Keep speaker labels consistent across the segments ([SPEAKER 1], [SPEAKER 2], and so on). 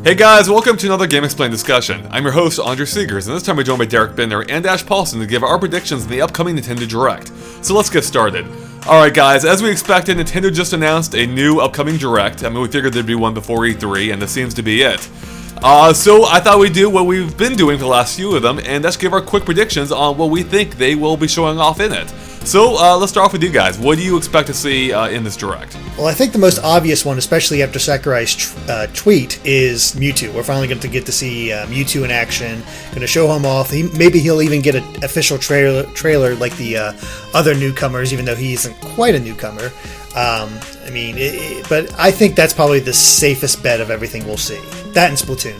[SPEAKER 1] Hey guys, welcome to another GameXplain discussion. I'm your host, Andre Seegers, and this time we're joined by Derek Binder and Ash Paulson to give our predictions in the upcoming Nintendo Direct. So let's get started. Alright guys, as we expected, Nintendo just announced a new upcoming Direct. I mean, we figured there'd be one before E3, and this seems to be it. So I thought we'd do what we've been doing for the last few of them, and let's give our quick predictions on what we think they will be showing off in it. So, let's start off with you guys. What do you expect to see in this Direct?
[SPEAKER 2] Well, I think the most obvious one, especially after Sakurai's tweet, is Mewtwo. We're finally going to get to see Mewtwo in action. Going to show him off. Maybe he'll even get an official trailer like the other newcomers, even though he isn't quite a newcomer. But I think that's probably the safest bet of everything we'll see. That and Splatoon.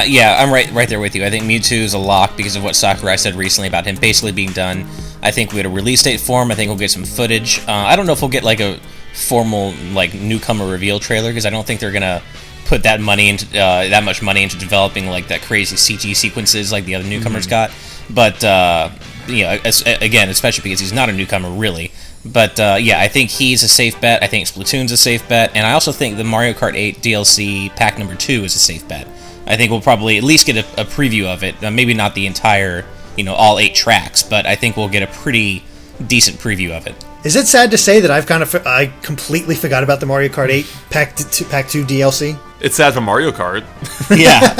[SPEAKER 3] Yeah, I'm right there with you. I think Mewtwo is a lock because of what Sakurai said recently about him basically being done. I think we had a release date for him. I think we'll get some footage. I don't know if we'll get like a formal like newcomer reveal trailer because I don't think they're gonna put that much money into developing like that crazy CG sequences like the other newcomers got. But again, especially because he's not a newcomer really. But I think he's a safe bet. I think Splatoon's a safe bet, and I also think the Mario Kart 8 DLC Pack Number 2 is a safe bet. I think we'll probably at least get a preview of it. Maybe not the entire, all 8 tracks, but I think we'll get a pretty decent preview of it.
[SPEAKER 2] Is it sad to say that I completely forgot about the Mario Kart 8 Pack 2 DLC?
[SPEAKER 1] It's sad for Mario Kart.
[SPEAKER 3] Yeah,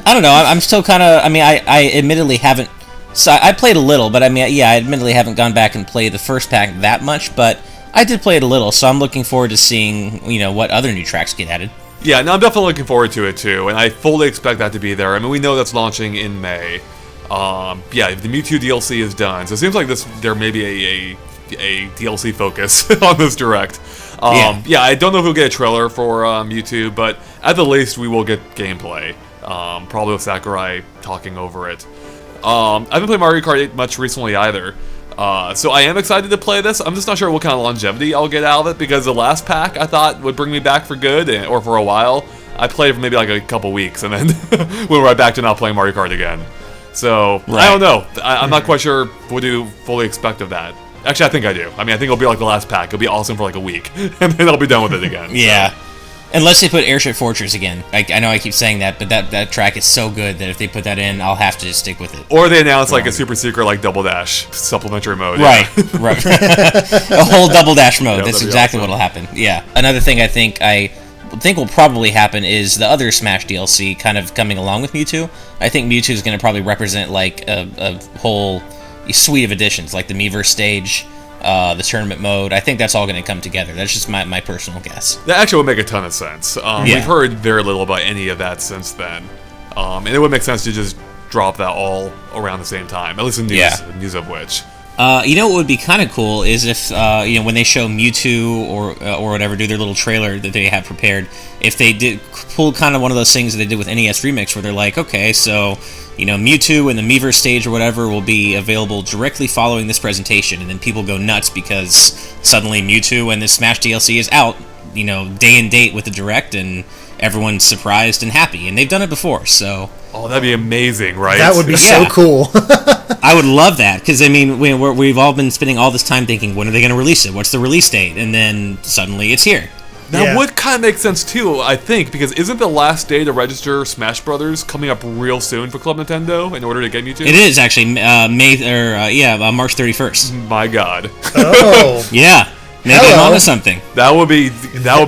[SPEAKER 3] I don't know. I'm still kind of. I admittedly haven't. So I played a little, but I admittedly haven't gone back and played the first pack that much, but I did play it a little, so I'm looking forward to seeing, what other new tracks get added.
[SPEAKER 1] Yeah, no, I'm definitely looking forward to it too, and I fully expect that to be there. I mean, we know that's launching in May. The Mewtwo DLC is done, so it seems like there may be a DLC focus on this Direct. I don't know if we'll get a trailer for Mewtwo, but at the least we will get gameplay. Probably with Sakurai talking over it. I haven't played Mario Kart 8 much recently either, so I am excited to play this. I'm just not sure what kind of longevity I'll get out of it, because the last pack I thought would bring me back for good, or for a while. I played it for maybe like a couple weeks, and then went right back to not playing Mario Kart again. So, right. I don't know. I'm not quite sure what to fully expect of that. Actually, I think I do. I think it'll be like the last pack. It'll be awesome for like a week, and then I'll be done with it again.
[SPEAKER 3] Yeah. So. Unless they put Airship Fortress again. I know I keep saying that, but that track is so good that if they put that in, I'll have to just stick with it.
[SPEAKER 1] Or they announce like a super secret like Double Dash supplementary mode.
[SPEAKER 3] Right, yeah. Right. A whole Double Dash mode. Yeah, that's exactly what'll happen. Yeah. Another thing I think will probably happen is the other Smash DLC kind of coming along with Mewtwo. I think Mewtwo is going to probably represent like a whole suite of additions, like the Miiverse stage, the tournament mode. I think that's all going to come together. That's just my personal guess.
[SPEAKER 1] That actually would make a ton of sense. We've heard very little about any of that since then. And it would make sense to just drop that all around the same time, at least in news of which.
[SPEAKER 3] What would be kind of cool is if, when they show Mewtwo or whatever, do their little trailer that they have prepared, if they did pull kind of one of those things that they did with NES Remix, where they're like, okay, so, Mewtwo and the Miiverse stage or whatever will be available directly following this presentation, and then people go nuts because suddenly Mewtwo and this Smash DLC is out, day and date with the Direct, and everyone's surprised and happy, and they've done it before, so...
[SPEAKER 1] Oh, that'd be amazing, right?
[SPEAKER 2] That would be so cool.
[SPEAKER 3] I would love that, because, we've all been spending all this time thinking, when are they going to release it? What's the release date? And then, suddenly, it's here.
[SPEAKER 1] That would kind of make sense, too, I think, because isn't the last day to register Smash Brothers coming up real soon for Club Nintendo in order to get Mewtwo?
[SPEAKER 3] It is, actually, March 31st.
[SPEAKER 1] My God.
[SPEAKER 2] Oh.
[SPEAKER 3] Yeah. Maybe I'm onto something.
[SPEAKER 1] That would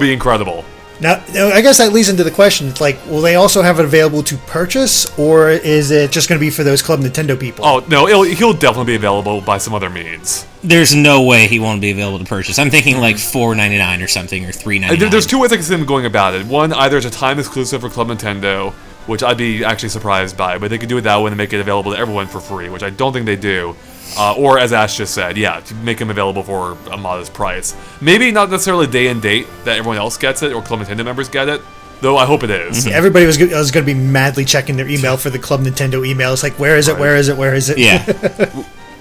[SPEAKER 1] be incredible.
[SPEAKER 2] Now, I guess that leads into the question. It's like, will they also have it available to purchase, or is it just going to be for those Club Nintendo people?
[SPEAKER 1] Oh, no, he'll definitely be available by some other means.
[SPEAKER 3] There's no way he won't be available to purchase. I'm thinking like $4.99 or something, or $3.99.
[SPEAKER 1] There's two ways I can see them going about it. One, either it's a time exclusive for Club Nintendo, which I'd be actually surprised by, but they could do it that way and make it available to everyone for free, which I don't think they do. Or, as Ash just said, to make them available for a modest price. Maybe not necessarily day and date that everyone else gets it, or Club Nintendo members get it, though I hope it is.
[SPEAKER 2] Mm-hmm. Everybody was going to be madly checking their email for the Club Nintendo email. It's like, where is it, where is it, where is it?
[SPEAKER 3] Yeah.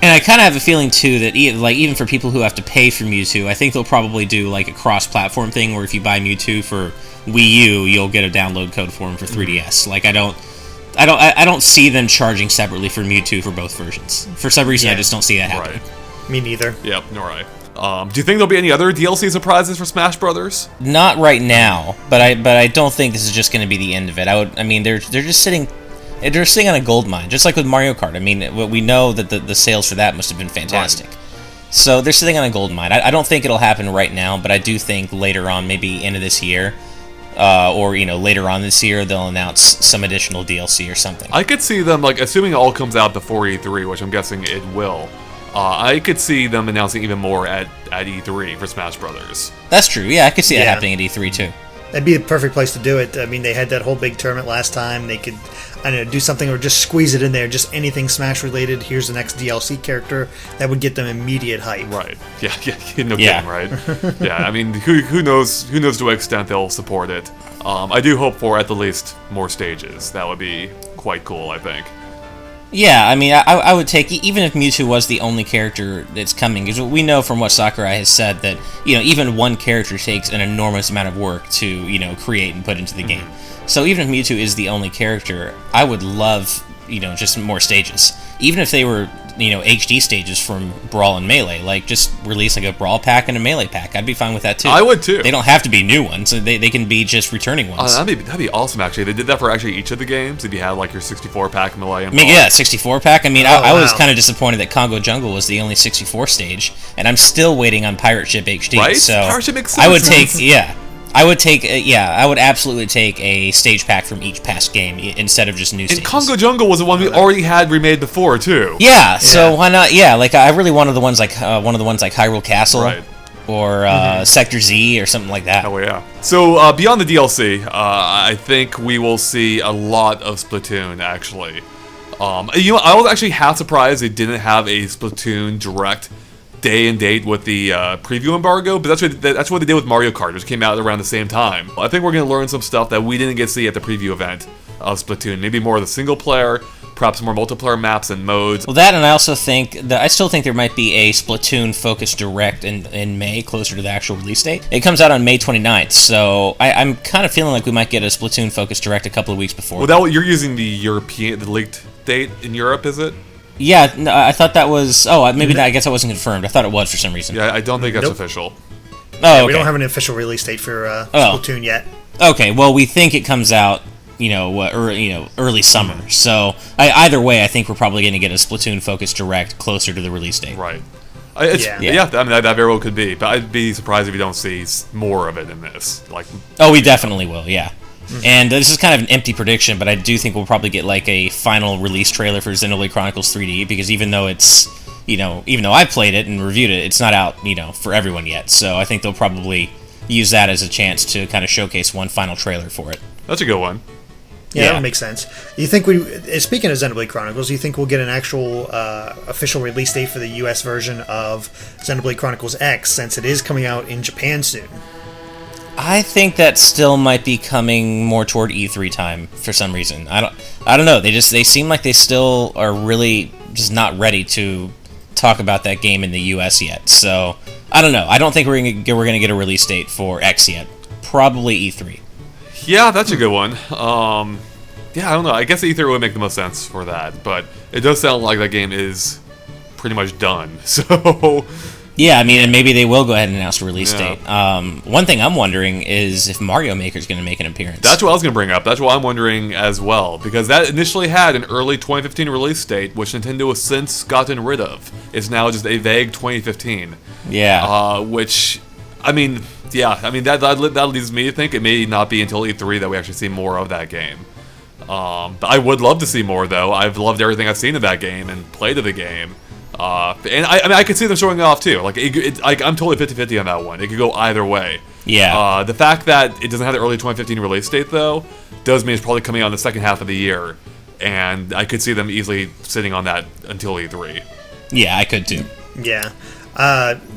[SPEAKER 3] And I kind of have a feeling, too, that even for people who have to pay for Mewtwo, I think they'll probably do like a cross-platform thing, where if you buy Mewtwo for Wii U, you'll get a download code for him for 3DS. Like, I don't see them charging separately for Mewtwo for both versions. For some reason, I just don't see that happening.
[SPEAKER 1] Right.
[SPEAKER 2] Me neither.
[SPEAKER 1] Yep, nor I. Do you think there'll be any other DLC surprises for Smash Brothers?
[SPEAKER 3] Not right now, but I don't think this is just going to be the end of it. I mean, they're just sitting. They're sitting on a gold mine, just like with Mario Kart. I mean, we know that the sales for that must have been fantastic. Right. So they're sitting on a gold mine. I don't think it'll happen right now, but I do think later on, maybe end of this year, or later on this year, they'll announce some additional DLC or something.
[SPEAKER 1] I could see them, like, assuming it all comes out before E3, which I'm guessing it will. I could see them announcing even more at E3 for Smash Brothers.
[SPEAKER 3] That's true. Yeah, I could see it happening at E3 too.
[SPEAKER 2] That'd be the perfect place to do it. I mean, they had that whole big tournament last time. They could, I don't know, do something or just squeeze it in there. Just anything Smash related. Here's the next DLC character. That would get them immediate hype.
[SPEAKER 1] Right. Yeah. No kidding, right? Yeah. I mean, who knows to what extent they'll support it. I do hope for at the least more stages. That would be quite cool, I think.
[SPEAKER 3] Yeah, I mean, I would take, even if Mewtwo was the only character that's coming, because we know from what Sakurai has said that, even one character takes an enormous amount of work to, create and put into the game. So even if Mewtwo is the only character, I would love, just more stages. Even if they were, HD stages from Brawl and Melee, like, just release, like, a Brawl pack and a Melee pack. I'd be fine with that, too.
[SPEAKER 1] I would, too.
[SPEAKER 3] They don't have to be new ones. They can be just returning ones.
[SPEAKER 1] That'd be awesome, actually. They did that for actually each of the games. If you had, like, your 64-pack Melee and Brawl.
[SPEAKER 3] Yeah, 64-pack. I mean, I was kind of disappointed that Congo Jungle was the only 64 stage, and I'm still waiting on Pirate Ship HD.
[SPEAKER 1] Right?
[SPEAKER 3] So
[SPEAKER 1] Pirate Ship makes sense.
[SPEAKER 3] I would absolutely take a stage pack from each past game instead of just new stages.
[SPEAKER 1] And Congo Jungle was the one we already had remade before too.
[SPEAKER 3] Yeah, so why not? Yeah, like I really wanted the ones like Hyrule Castle,
[SPEAKER 1] right,
[SPEAKER 3] or Sector Z or something like that.
[SPEAKER 1] Oh yeah. So beyond the DLC, I think we will see a lot of Splatoon actually. I was actually half surprised they didn't have a Splatoon Direct day and date with the preview embargo, but that's what they did with Mario Kart, which came out around the same time. I think we're going to learn some stuff that we didn't get to see at the preview event of Splatoon. Maybe more of the single player, perhaps more multiplayer maps and modes.
[SPEAKER 3] Well, that, and I also think that I still think there might be a Splatoon focused Direct in May, closer to the actual release date. It comes out on May 29th, so I'm kind of feeling like we might get a Splatoon focused Direct a couple of weeks before.
[SPEAKER 1] Well, you're using the leaked date in Europe, is it?
[SPEAKER 3] Yeah, no, I thought that was... Oh, maybe I guess that wasn't confirmed. I thought it was for some reason.
[SPEAKER 1] Yeah, I don't think that's official.
[SPEAKER 3] Oh, okay.
[SPEAKER 2] We don't have an official release date for Splatoon yet.
[SPEAKER 3] Okay, well, we think it comes out, early summer. So, either way, I think we're probably going to get a Splatoon-focused Direct closer to the release date.
[SPEAKER 1] Right. I mean, that very well could be, but I'd be surprised if you don't see more of it in this.
[SPEAKER 3] Oh, we definitely will, yeah. And this is kind of an empty prediction, but I do think we'll probably get like a final release trailer for Xenoblade Chronicles 3D, because even though it's, even though I played it and reviewed it, it's not out, for everyone yet. So I think they'll probably use that as a chance to kind of showcase one final trailer for it.
[SPEAKER 1] That's a good one.
[SPEAKER 2] Yeah, that would make sense. You think speaking of Xenoblade Chronicles, do you think we'll get an actual official release date for the US version of Xenoblade Chronicles X, since it is coming out in Japan soon?
[SPEAKER 3] I think that still might be coming more toward E3 time for some reason. I don't know. They seem like they still are really just not ready to talk about that game in the US yet. So I don't know. I don't think we're gonna get a release date for X yet. Probably E3.
[SPEAKER 1] Yeah, that's a good one. Yeah, I don't know. I guess E3 would make the most sense for that, but it does sound like that game is pretty much done. So.
[SPEAKER 3] Yeah, I mean, and maybe they will go ahead and announce a release date. One thing I'm wondering is if Mario Maker's going to make an appearance.
[SPEAKER 1] That's what I was going to bring up. That's what I'm wondering as well, because that initially had an early 2015 release date, which Nintendo has since gotten rid of. It's now just a vague 2015.
[SPEAKER 3] Yeah.
[SPEAKER 1] Which, I mean, that leads me to think it may not be until E3 that we actually see more of that game. But I would love to see more, though. I've loved everything I've seen of that game and played of the game. And I could see them showing off too. I'm totally 50-50 on that one. It could go either way.
[SPEAKER 3] Yeah.
[SPEAKER 1] The fact that it doesn't have the early 2015 release date though does mean it's probably coming out in the second half of the year, and I could see them easily sitting on that until E3.
[SPEAKER 3] Yeah, I could too.
[SPEAKER 2] Yeah.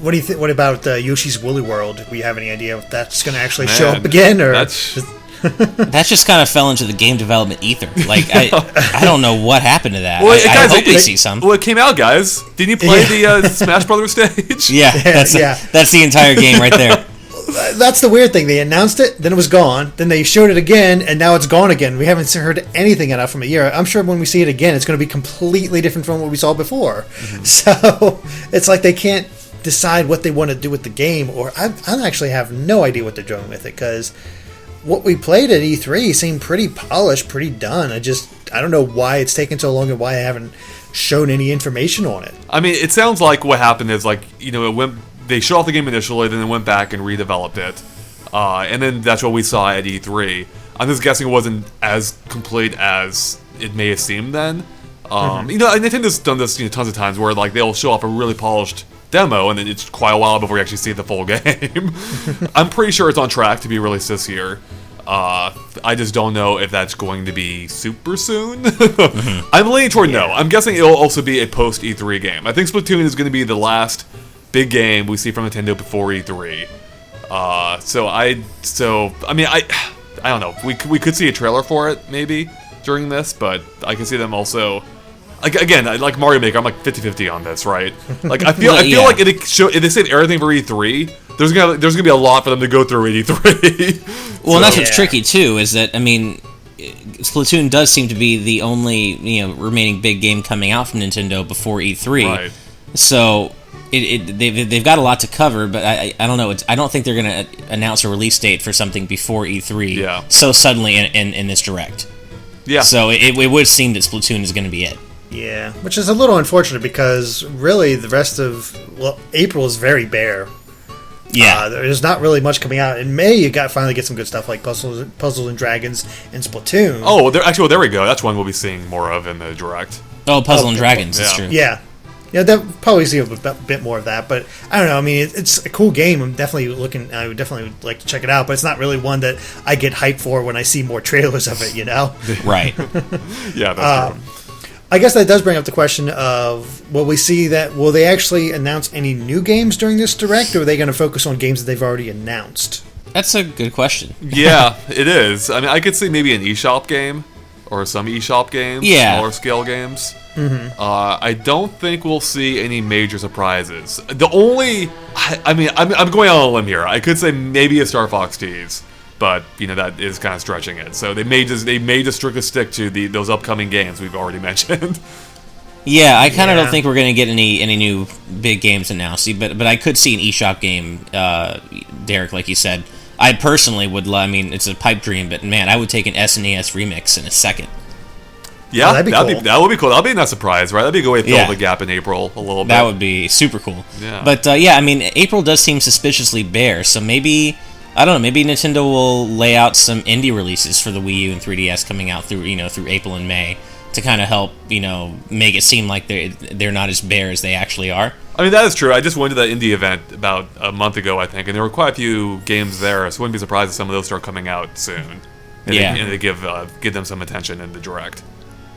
[SPEAKER 2] What do you think? What about Yoshi's Woolly World? Do we have any idea if that's going to actually show up again, or
[SPEAKER 3] that just kind of fell into the game development ether. Like, I don't know what happened to that.
[SPEAKER 1] Well,
[SPEAKER 3] I hope we see some.
[SPEAKER 1] Well, it came out, guys. Didn't you play the Smash Brothers stage?
[SPEAKER 3] Yeah, that's the entire game right there.
[SPEAKER 2] That's the weird thing. They announced it, then it was gone. Then they showed it again, and now it's gone again. We haven't heard anything enough from a year. I'm sure when we see it again, it's going to be completely different from what we saw before. Mm-hmm. So it's like they can't decide what they want to do with the game, or I actually have no idea what they're doing with it, because what we played at E3 seemed pretty polished, pretty done. I don't know why it's taken so long and why I haven't shown any information on it.
[SPEAKER 1] I mean, it sounds like what happened is, like, they showed off the game initially, then they went back and redeveloped it. And then that's what we saw at E3. I'm just guessing it wasn't as complete as it may have seemed then. Nintendo's done this tons of times where, like, they'll show off a really polished demo and then it's quite a while before you actually see the full game. I'm pretty sure it's on track to be released this year. I just don't know if that's going to be super soon. I'm leaning toward no. I'm guessing it'll also be a post E3 game. I think Splatoon is going to be the last big game we see from Nintendo before E3. I don't know. We could see a trailer for it maybe during this, but I can see them also. Again, like Mario Maker, I'm like 50-50 on this, right? Like I feel like if they said everything for E3, there's gonna be a lot for them to go through at E3.
[SPEAKER 3] Well, and that's what's tricky too, is that, I mean, Splatoon does seem to be the only remaining big game coming out from Nintendo before E3.
[SPEAKER 1] Right.
[SPEAKER 3] So they've got a lot to cover, but I don't know. I don't think they're gonna announce a release date for something before E3.
[SPEAKER 1] Yeah.
[SPEAKER 3] So suddenly in this direct.
[SPEAKER 1] Yeah.
[SPEAKER 3] So it would seem that Splatoon is going to be it.
[SPEAKER 2] Yeah, which is a little unfortunate because really the rest of April is very bare.
[SPEAKER 3] Yeah,
[SPEAKER 2] there's not really much coming out. In May, you finally get some good stuff like Puzzles and Dragons and Splatoon.
[SPEAKER 1] Oh, there we go. That's one we'll be seing more of in the direct.
[SPEAKER 3] Oh, Puzzle and Dragons, that's true.
[SPEAKER 2] Yeah, they'll probably see a bit more of that. But I don't know. I mean, it's a cool game. I would definitely like to check it out. But it's not really one that I get hyped for when I see more trailers of it.
[SPEAKER 3] Right.
[SPEAKER 1] Yeah, that's true.
[SPEAKER 2] I guess that does bring up the question of, will they actually announce any new games during this direct, or are they going to focus on games that they've already announced?
[SPEAKER 3] That's a good question.
[SPEAKER 1] Yeah, it is. I mean, I could see maybe an eShop game, or some eShop games, smaller scale games. Mm-hmm. I don't think we'll see any major surprises. I'm going on a limb here. I could say maybe a Star Fox tease. But that is kind of stretching it. So they may just strictly stick to those upcoming games we've already mentioned.
[SPEAKER 3] Yeah, I kind of don't think we're going to get any new big games announced. But I could see an eShop game, Derek, like you said. I personally would love. I mean, it's a pipe dream, but man, I would take an SNES remix in a second.
[SPEAKER 1] Yeah,
[SPEAKER 2] that'd be cool.
[SPEAKER 1] That would be cool. That'd be a nice surprise, right? That'd be a good way to fill the gap in April a little bit.
[SPEAKER 3] That would be super cool.
[SPEAKER 1] Yeah.
[SPEAKER 3] But I mean, April does seem suspiciously bare. So maybe. I don't know, maybe Nintendo will lay out some indie releases for the Wii U and 3DS coming out through April and May to kind of help, make it seem like they're not as bare as they actually are. I
[SPEAKER 1] mean, that is true. I just went to that indie event about a month ago, I think, and there were quite a few games there, so I wouldn't be surprised if some of those start coming out soon. And they give them some attention in the direct.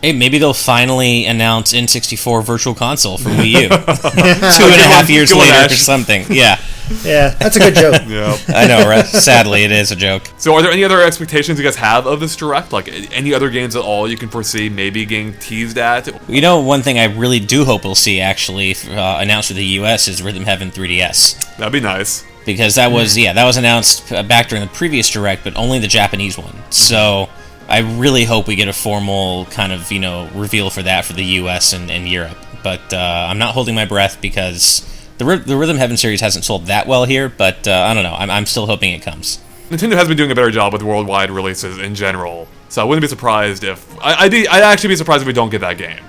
[SPEAKER 3] Hey, maybe they'll finally announce N64 Virtual Console for Wii U 2.5 years later or something. Yeah.
[SPEAKER 2] Yeah, that's a good joke.
[SPEAKER 1] Yeah.
[SPEAKER 3] I know, right? Sadly, it is a joke.
[SPEAKER 1] So are there any other expectations you guys have of this direct? Like, any other games at all you can foresee maybe getting teased at?
[SPEAKER 3] One thing I really do hope we'll see actually announced for the US is Rhythm Heaven 3DS.
[SPEAKER 1] That'd be nice.
[SPEAKER 3] Because that was announced back during the previous direct, but only the Japanese one. So I really hope we get a formal kind of, reveal for that for the US and Europe. But I'm not holding my breath because the Rhythm Heaven series hasn't sold that well here, but I don't know. I'm still hoping it comes.
[SPEAKER 1] Nintendo has been doing a better job with worldwide releases in general, so I wouldn't be surprised if... I'd actually be surprised if we don't get that game.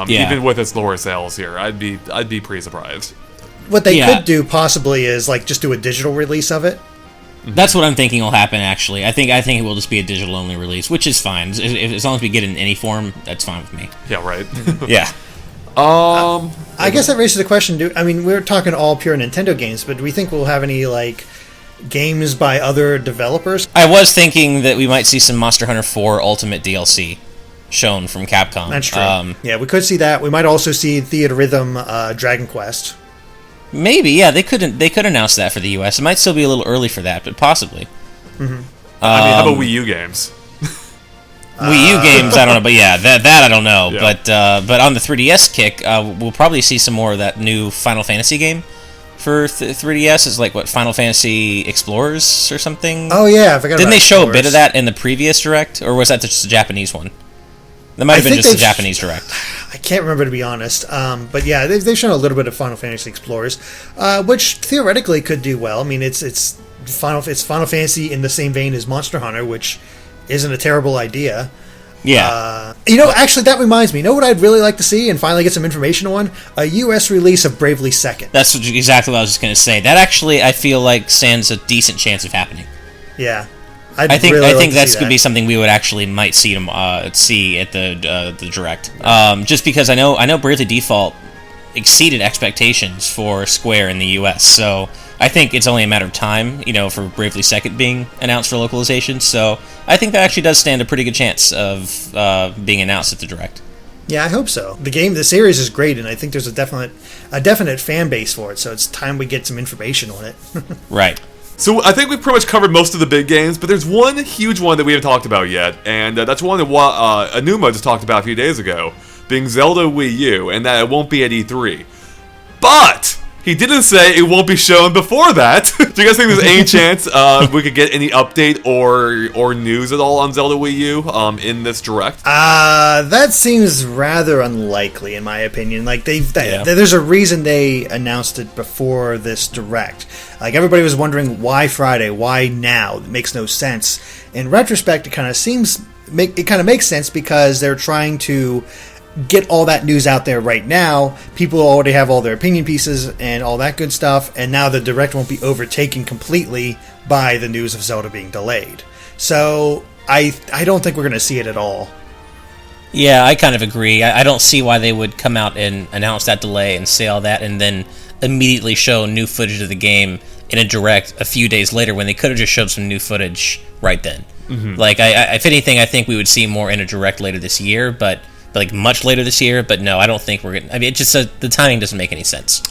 [SPEAKER 1] Even with its lower sales here, I'd be pretty surprised.
[SPEAKER 2] What they could do possibly is just do a digital release of it.
[SPEAKER 3] That's what I'm thinking will happen. Actually, I think it will just be a digital only release, which is fine as long as we get it in any form. That's fine with me.
[SPEAKER 1] Yeah, right.
[SPEAKER 3] Yeah.
[SPEAKER 2] I guess that raises the question. We're talking all pure Nintendo games, but do we think we'll have any games by other developers?
[SPEAKER 3] I was thinking that we might see some Monster Hunter 4 Ultimate DLC shown from Capcom.
[SPEAKER 2] That's true. We could see that. We might also see Theater Rhythm Dragon Quest.
[SPEAKER 3] Maybe, yeah, they could announce that for the US. It might still be a little early for that, but possibly.
[SPEAKER 1] Mm-hmm. How about Wii U games?
[SPEAKER 3] Wii U games, I don't know, but yeah, that I don't know. Yeah. But on the 3DS kick, we'll probably see some more of that new Final Fantasy game for 3DS. It's like Final Fantasy Explorers or something.
[SPEAKER 2] Oh yeah, I forgot.
[SPEAKER 3] Didn't they show a bit of that in the previous direct, or was that just the Japanese one? That might have been just the Japanese direct.
[SPEAKER 2] I can't remember, to be honest. But yeah, they've shown a little bit of Final Fantasy Explorers, which theoretically could do well. I mean, it's Final Fantasy in the same vein as Monster Hunter, which isn't a terrible idea.
[SPEAKER 3] Yeah.
[SPEAKER 2] Actually, that reminds me. You know what I'd really like to see and finally get some information on? A U.S. release of Bravely Second.
[SPEAKER 3] That's exactly what I was just going to say. That actually, I feel like, stands a decent chance of happening.
[SPEAKER 2] Yeah.
[SPEAKER 3] I think that's going to be something we would actually might see at the Direct. Just because I know Bravely Default exceeded expectations for Square in the U.S., so I think it's only a matter of time, for Bravely Second being announced for localization. So I think that actually does stand a pretty good chance of being announced at the Direct.
[SPEAKER 2] Yeah, I hope so. The series is great, and I think there's a definite fan base for it. So it's time we get some information on it.
[SPEAKER 3] Right.
[SPEAKER 1] So I think we've pretty much covered most of the big games, but there's one huge one that we haven't talked about yet, and that's one that Anuma just talked about a few days ago, being Zelda Wii U, and that it won't be at E3. But he didn't say it won't be shown before that. Do you guys think there's any chance we could get any update or news at all on Zelda Wii U in this Direct?
[SPEAKER 2] That seems rather unlikely, in my opinion. Like there's a reason they announced it before this Direct. Like, everybody was wondering, why Friday? Why now? It makes no sense. In retrospect, it kind of makes sense because they're trying to get all that news out there right now. People already have all their opinion pieces and all that good stuff, and now the Direct won't be overtaken completely by the news of Zelda being delayed. So I don't think we're going to see it at all.
[SPEAKER 3] Yeah, I kind of agree. I don't see why they would come out and announce that delay and say all that and then immediately show new footage of the game in a Direct a few days later when they could have just showed some new footage right then. Mm-hmm. Like, if anything, I think we would see more in a Direct later this year, but like much later this year. But no, I don't think we're gonna. I mean, it just the timing doesn't make any sense.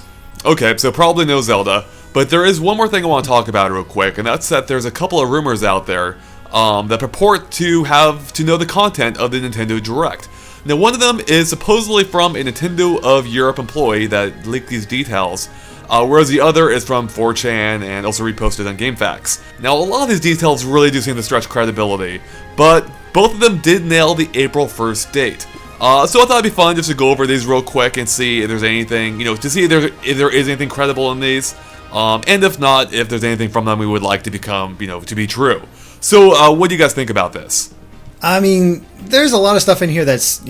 [SPEAKER 1] Okay, so probably no Zelda, but there is one more thing I want to talk about real quick, and that's that there's a couple of rumors out there that purport to know the content of the Nintendo Direct. Now, one of them is supposedly from a Nintendo of Europe employee that leaked these details, whereas the other is from 4chan and also reposted on GameFAQs. Now, a lot of these details really do seem to stretch credibility, but both of them did nail the April 1st date. So I thought it'd be fun just to go over these real quick and see if there's anything, to see if there is anything credible in these, and if not, if there's anything from them we would like to become, to be true. So, what do you guys think about this?
[SPEAKER 2] I mean, there's a lot of stuff in here that's,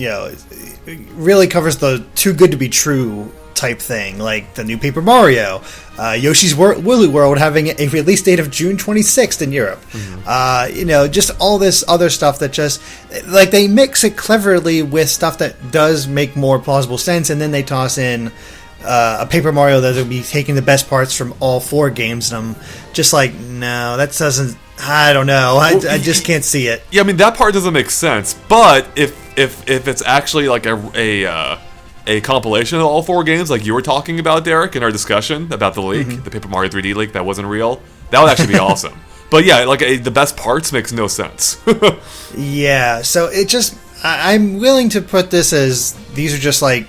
[SPEAKER 2] really covers the too good to be true type thing, like the new Paper Mario, Yoshi's Woolly World having a release date of June 26th in Europe. Mm-hmm. Just all this other stuff that just, like, they mix it cleverly with stuff that does make more plausible sense, and then they toss in a Paper Mario that will be taking the best parts from all four games, and I'm just like, no, that doesn't, I don't know, I just can't see it.
[SPEAKER 1] Yeah, I mean, that part doesn't make sense, but if it's actually like a compilation of all four games, like you were talking about, Derek, in our discussion about the leak, the Paper Mario 3D leak that wasn't real, that would actually be awesome. But yeah, like the best parts makes no sense.
[SPEAKER 2] Yeah, so it just, I'm willing to put this as, these are just like,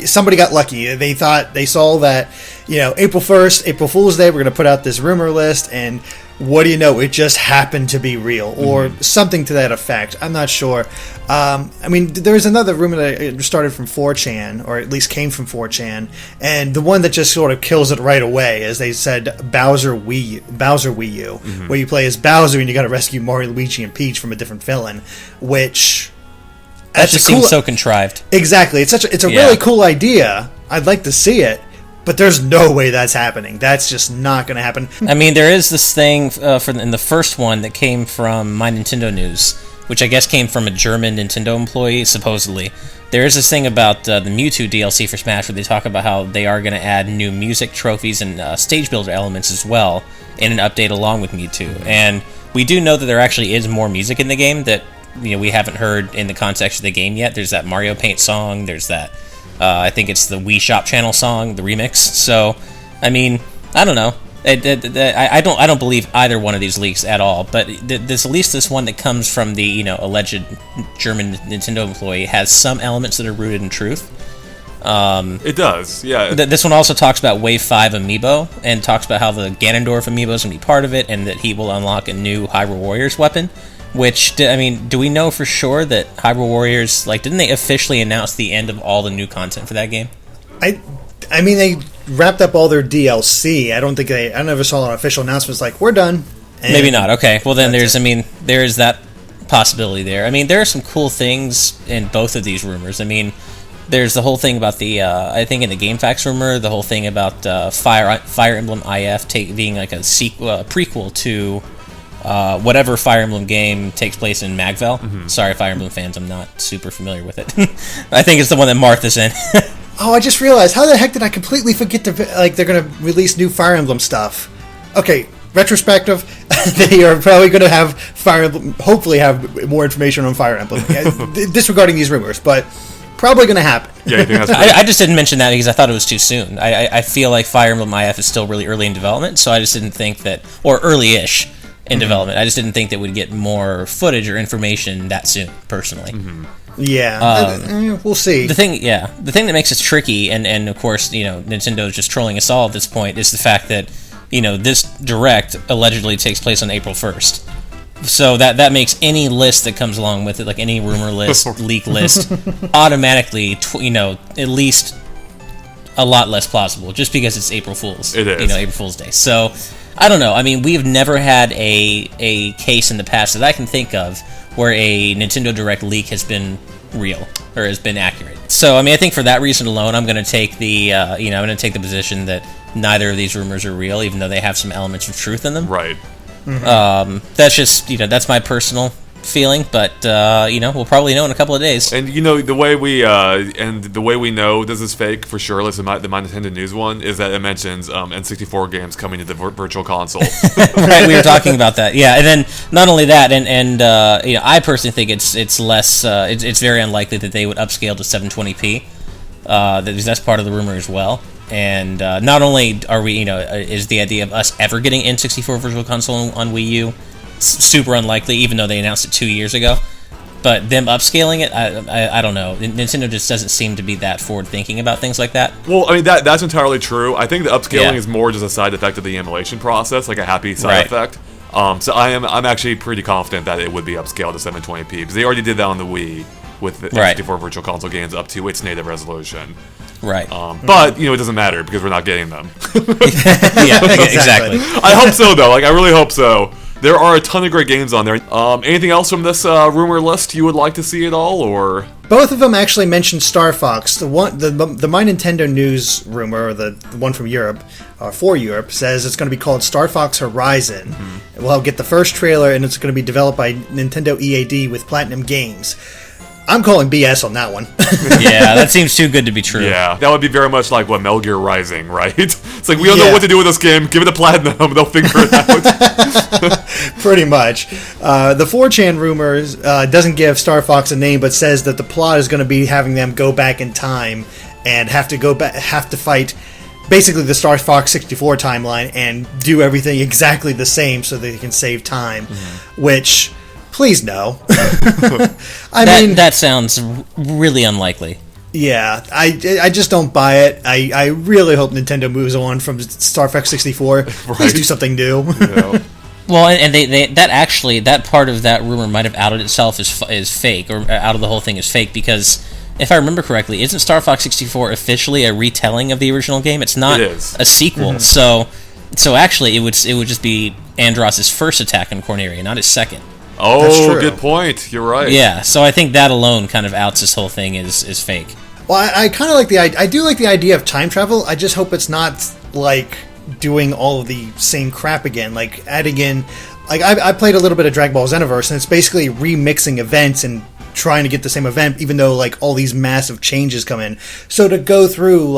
[SPEAKER 2] somebody got lucky. They saw that, April 1st, April Fool's Day, we're going to put out this rumor list, and what do you know, it just happened to be real, or something to that effect. I'm not sure. I mean, there's another rumor that started from 4chan, or at least came from 4chan, and the one that just sort of kills it right away is they said Bowser Wii U, where you play as Bowser and you got to rescue Mario, Luigi, and Peach from a different villain, which...
[SPEAKER 3] That just seems so contrived.
[SPEAKER 2] Exactly. It's a really cool idea. I'd like to see it, but there's no way that's happening. That's just not going to happen.
[SPEAKER 3] I mean, there is this thing in the first one that came from My Nintendo News, which I guess came from a German Nintendo employee, supposedly. There is this thing about the Mewtwo DLC for Smash where they talk about how they are going to add new music, trophies, and stage builder elements as well in an update along with Mewtwo. And we do know that there actually is more music in the game that we haven't heard in the context of the game yet. There's that Mario Paint song. There's that, I think it's the Wii Shop Channel song, the remix. So, I mean, I don't know. I don't believe either one of these leaks at all. But there's at least this one that comes from the alleged German Nintendo employee has some elements that are rooted in truth.
[SPEAKER 1] It does, yeah.
[SPEAKER 3] This one also talks about Wave 5 Amiibo and talks about how the Ganondorf Amiibo is going to be part of it and that he will unlock a new Hyrule Warriors weapon. Which, do we know for sure that Hyrule Warriors, didn't they officially announce the end of all the new content for that game?
[SPEAKER 2] I mean, they wrapped up all their DLC. I never saw an official announcement. It's we're done. And
[SPEAKER 3] maybe not. Okay. Well, then there is that possibility there. There are some cool things in both of these rumors. There's the whole thing about I think in the GameFAQs rumor, the whole thing about Fire Emblem IF being a prequel to whatever Fire Emblem game takes place in Magvale. Mm-hmm. Sorry, Fire Emblem fans, I'm not super familiar with it. I think it's the one that Martha's in.
[SPEAKER 2] Oh, I just realized, how the heck did I completely forget they're going to release new Fire Emblem stuff? Okay, retrospective, they are probably going to have hopefully have more information on Fire Emblem, disregarding these rumors, but probably going to happen.
[SPEAKER 1] Yeah, you think that's
[SPEAKER 3] I just didn't mention that because I thought it was too soon. I feel like Fire Emblem IF is still really early in development, so I just didn't think that, or early-ish in development, I just didn't think that we'd get more footage or information that soon, personally.
[SPEAKER 2] Mm-hmm. Yeah, we'll see.
[SPEAKER 3] The thing that makes it tricky, and of course, Nintendo's just trolling us all at this point, is the fact that, this Direct allegedly takes place on April 1st. So that makes any list that comes along with it, like any rumor list, leak list, automatically, at least a lot less plausible, just because it's April Fool's.
[SPEAKER 1] It is.
[SPEAKER 3] April Fool's Day. So, I don't know. We've never had a case in the past that I can think of where a Nintendo Direct leak has been real or has been accurate. So, I think for that reason alone, I'm going to take the position that neither of these rumors are real, even though they have some elements of truth in them.
[SPEAKER 1] Right.
[SPEAKER 2] Mm-hmm.
[SPEAKER 3] That's just that's my personal feeling, but we'll probably know in a couple of days.
[SPEAKER 1] And the way we know this is fake for sure, at least the My Nintendo News one, is that it mentions N64 games coming to the virtual console.
[SPEAKER 3] Right, we were talking about that. Yeah, and then not only that, and I personally think it's less. It's very unlikely that they would upscale to 720p. That's part of the rumor as well. And not only are we, is the idea of us ever getting N64 Virtual Console on Wii U super unlikely, even though they announced it 2 years ago. But them upscaling it, I don't know. Nintendo just doesn't seem to be that forward-thinking about things like that.
[SPEAKER 1] Well, that's entirely true. I think the upscaling is more just a side effect of the emulation process, like a happy side effect. So I'm actually pretty confident that it would be upscaled to 720p, because they already did that on the Wii with the N64 Virtual Console games up to its native resolution.
[SPEAKER 3] Right.
[SPEAKER 1] But, it doesn't matter because we're not getting them.
[SPEAKER 3] Yeah, exactly.
[SPEAKER 1] I hope so, though. I really hope so. There are a ton of great games on there. Anything else from this rumor list you would like to see at all, or?
[SPEAKER 2] Both of them actually mentioned Star Fox. The My Nintendo News rumor, or the one from Europe, for Europe, says it's going to be called Star Fox Horizon. Mm-hmm. We'll get the first trailer, and it's going to be developed by Nintendo EAD with Platinum Games. I'm calling BS on that one.
[SPEAKER 3] Yeah, that seems too good to be true.
[SPEAKER 1] Yeah, that would be very much like Metal Gear Rising, right? It's like, we don't know what to do with this game. Give it to Platinum. They'll figure it out.
[SPEAKER 2] Pretty much. The 4chan rumors doesn't give Star Fox a name, but says that the plot is going to be having them go back in time and have to fight basically the Star Fox 64 timeline and do everything exactly the same so they can save time, which... Please no.
[SPEAKER 3] That sounds really unlikely.
[SPEAKER 2] Yeah, I just don't buy it. I really hope Nintendo moves on from Star Fox 64. Please do something new.
[SPEAKER 1] Yeah.
[SPEAKER 3] Well, and that part of that rumor might have outed itself as fake, or out of the whole thing as fake, because if I remember correctly, isn't Star Fox 64 officially a retelling of the original game? It's not a sequel. Mm-hmm. So actually it would just be Andross's first attack on Corneria, not his second.
[SPEAKER 1] Oh, good point. You're right.
[SPEAKER 3] Yeah, so I think that alone kind of outs this whole thing as fake.
[SPEAKER 2] Well, I kind of like I do like the idea of time travel. I just hope it's not like doing all of the same crap again, like adding in. Like I played a little bit of Dragon Ball Xenoverse, and it's basically remixing events and trying to get the same event, even though like all these massive changes come in. So to go through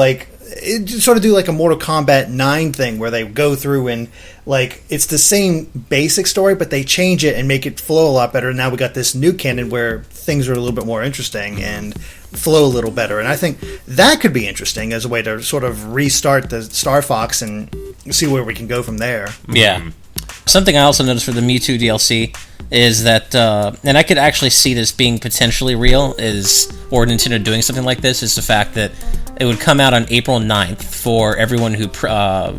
[SPEAKER 2] sort of do like a Mortal Kombat 9 thing where they go through and like it's the same basic story, but they change it and make it flow a lot better. Now we got this new canon where things are a little bit more interesting and flow a little better, and I think that could be interesting as a way to sort of restart the Star Fox and see where we can go from there.
[SPEAKER 3] Yeah. Something I also noticed for the Mewtwo DLC is that, and I could actually see this being potentially real, or Nintendo doing something like this, is the fact that it would come out on April 9th for everyone who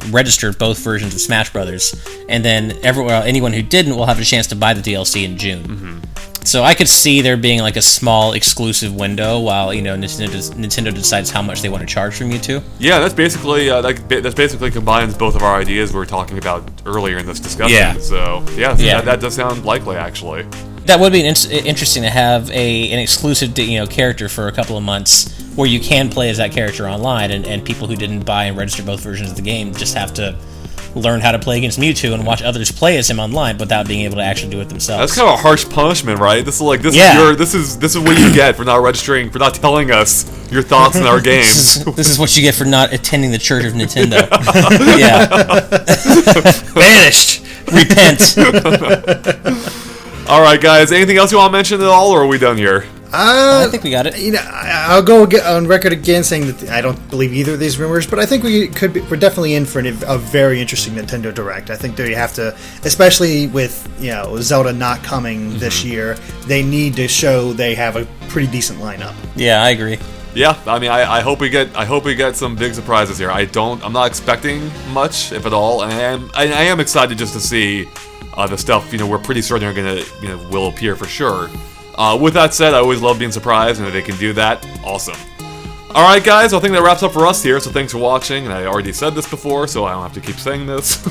[SPEAKER 3] registered both versions of Smash Brothers, and then anyone who didn't will have a chance to buy the DLC in June.
[SPEAKER 1] Mm-hmm.
[SPEAKER 3] So I could see there being like a small exclusive window while Nintendo decides how much they want to charge for Mewtwo.
[SPEAKER 1] Yeah, that's basically combines both of our ideas we were talking about earlier in this discussion.
[SPEAKER 3] Yeah.
[SPEAKER 1] So that does sound likely, actually.
[SPEAKER 3] That would be interesting to have an exclusive character for a couple of months where you can play as that character online, and people who didn't buy and register both versions of the game just have to learn how to play against Mewtwo and watch others play as him online without being able to actually do it themselves.
[SPEAKER 1] That's kind of a harsh punishment, right? This is what you get for not registering, for not telling us your thoughts in our games.
[SPEAKER 3] This is what you get for not attending the Church of Nintendo. Yeah.
[SPEAKER 2] Banished.
[SPEAKER 3] Repent.
[SPEAKER 1] All right, guys. Anything else you want to mention at all, or are we done here?
[SPEAKER 3] I think we got it.
[SPEAKER 2] I'll go on record again saying that I don't believe either of these rumors, but I think we're definitely in for a very interesting Nintendo Direct. I think they have to, especially with Zelda not coming this year, they need to show they have a pretty decent lineup.
[SPEAKER 3] Yeah, I agree.
[SPEAKER 1] Yeah, I mean, I hope we get some big surprises here. I'm not expecting much, if at all, and I am excited just to see the stuff we're pretty certain are gonna will appear for sure. With that said, I always love being surprised, and if they can do that, awesome. Alright guys, I think that wraps up for us here, so thanks for watching, and I already said this before, so I don't have to keep saying this.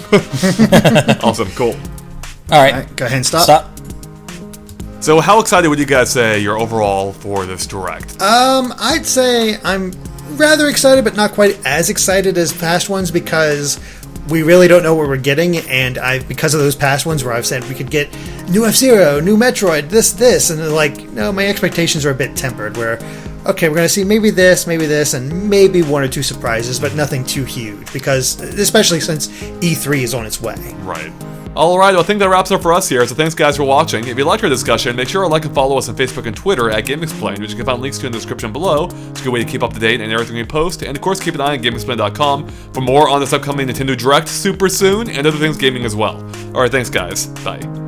[SPEAKER 1] Awesome, cool.
[SPEAKER 2] Alright, go ahead and stop.
[SPEAKER 1] So how excited would you guys say you're overall for this Direct?
[SPEAKER 2] I'd say I'm rather excited, but not quite as excited as past ones, because we really don't know what we're getting, and because of those past ones where I've said we could get new F-Zero, new Metroid, this, and my expectations are a bit tempered, where, okay, we're going to see maybe this, and maybe one or two surprises, but nothing too huge, because, especially since E3 is on its way.
[SPEAKER 1] Right. Alright, well, I think that wraps up for us here, so thanks guys for watching. If you liked our discussion, make sure to like and follow us on Facebook and Twitter at GameXplain, which you can find links to in the description below. It's a good way to keep up to date and everything we post, and of course keep an eye on GameXplain.com for more on this upcoming Nintendo Direct super soon, and other things gaming as well. Alright, thanks guys. Bye.